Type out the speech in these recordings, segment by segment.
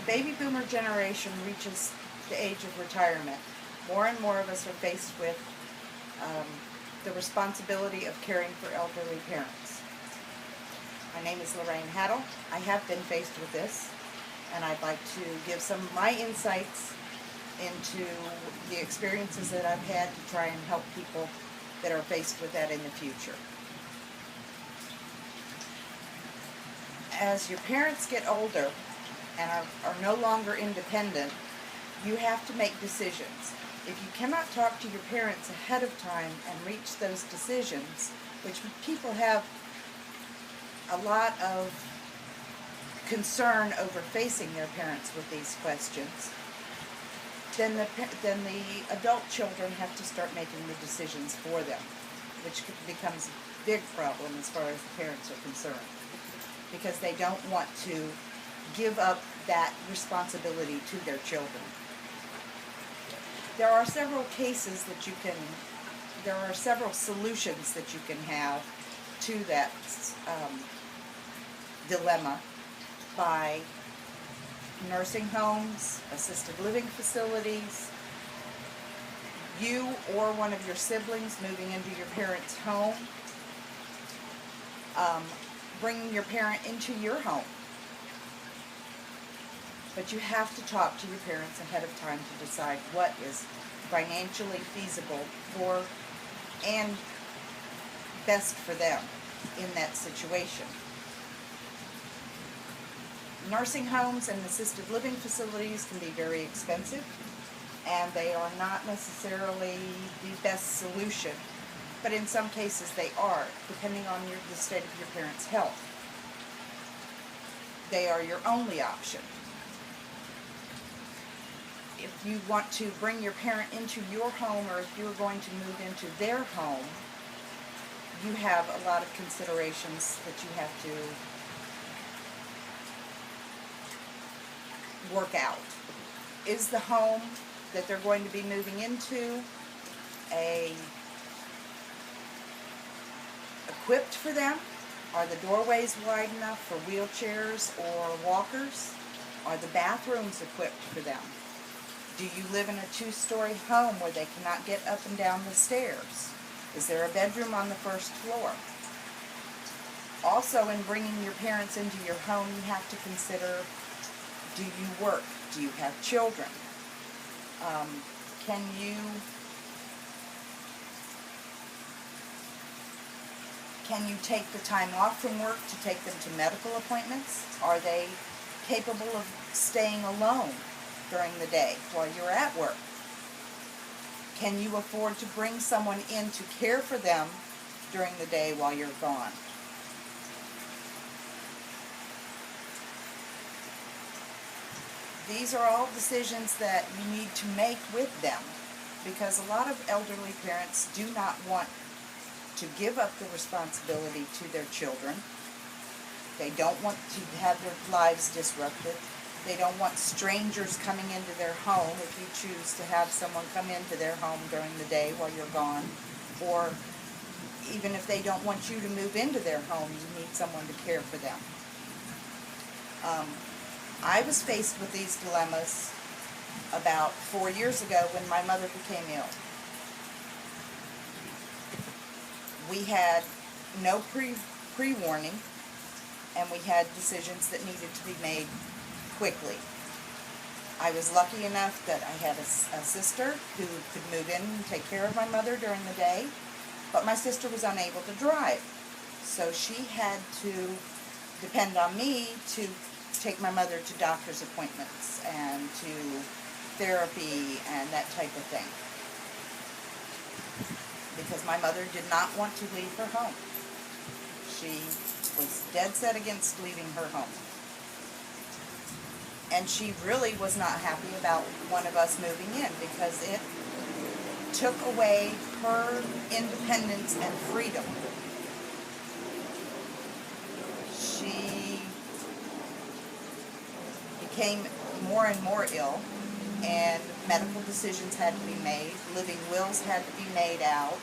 baby boomer generation reaches the age of retirement, more and more of us are faced with the responsibility of caring for elderly parents. My name is Lorayne Hattal. I have been faced with this, and I'd like to give some of my insights into the experiences that I've had to try and help people that are faced with that in the future. As your parents get older and are no longer independent, you have to make decisions. If you cannot talk to your parents ahead of time and reach those decisions, which people have a lot of concern over facing their parents with these questions, then the adult children have to start making the decisions for them, which becomes a big problem as far as the parents are concerned, because they don't want to give up that responsibility to their children. There are several solutions that you can have to that dilemma by nursing homes, assisted living facilities, you or one of your siblings moving into your parents' home, bringing your parent into your home. But you have to talk to your parents ahead of time to decide what is financially feasible for and best for them in that situation. Nursing homes and assisted living facilities can be very expensive, and they are not necessarily the best solution, but in some cases they are, depending on the state of your parents' health. They are your only option. If you want to bring your parent into your home, or if you're going to move into their home, you have a lot of considerations that you have to work out. Is the home that they're going to be moving into equipped for them? Are the doorways wide enough for wheelchairs or walkers? Are the bathrooms equipped for them? Do you live in a 2-story home where they cannot get up and down the stairs? Is there a bedroom on the first floor? Also, in bringing your parents into your home, you have to consider, do you work? Do you have children? Can you take the time off from work to take them to medical appointments? Are they capable of staying alone during the day while you're at work? Can you afford to bring someone in to care for them during the day while you're gone? These are all decisions that you need to make with them, because a lot of elderly parents do not want to give up the responsibility to their children. They don't want to have their lives disrupted. They don't want strangers coming into their home if you choose to have someone come into their home during the day while you're gone. Or even if they don't want you to move into their home, you need someone to care for them. I was faced with these dilemmas about 4 years ago when my mother became ill. We had no pre-warning, and we had decisions that needed to be made quickly. I was lucky enough that I had a sister who could move in and take care of my mother during the day, but my sister was unable to drive. So she had to depend on me to take my mother to doctor's appointments and to therapy and that type of thing, because my mother did not want to leave her home. She was dead set against leaving her home. And she really was not happy about one of us moving in, because it took away her independence and freedom. She became more and more ill, and medical decisions had to be made, living wills had to be made out,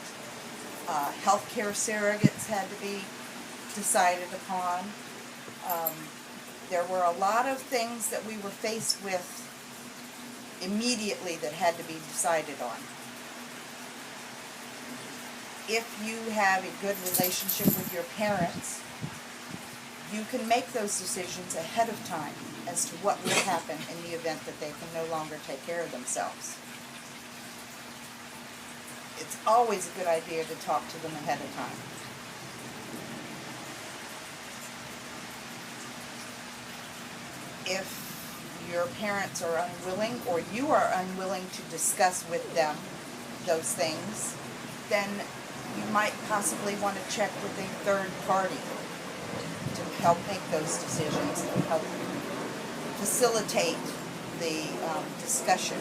healthcare surrogates had to be decided upon. There were a lot of things that we were faced with immediately that had to be decided on. If you have a good relationship with your parents, you can make those decisions ahead of time as to what will happen in the event that they can no longer take care of themselves. It's always a good idea to talk to them ahead of time. If your parents are unwilling, or you are unwilling to discuss with them those things, then you might possibly want to check with a third party to help make those decisions and help facilitate the discussion.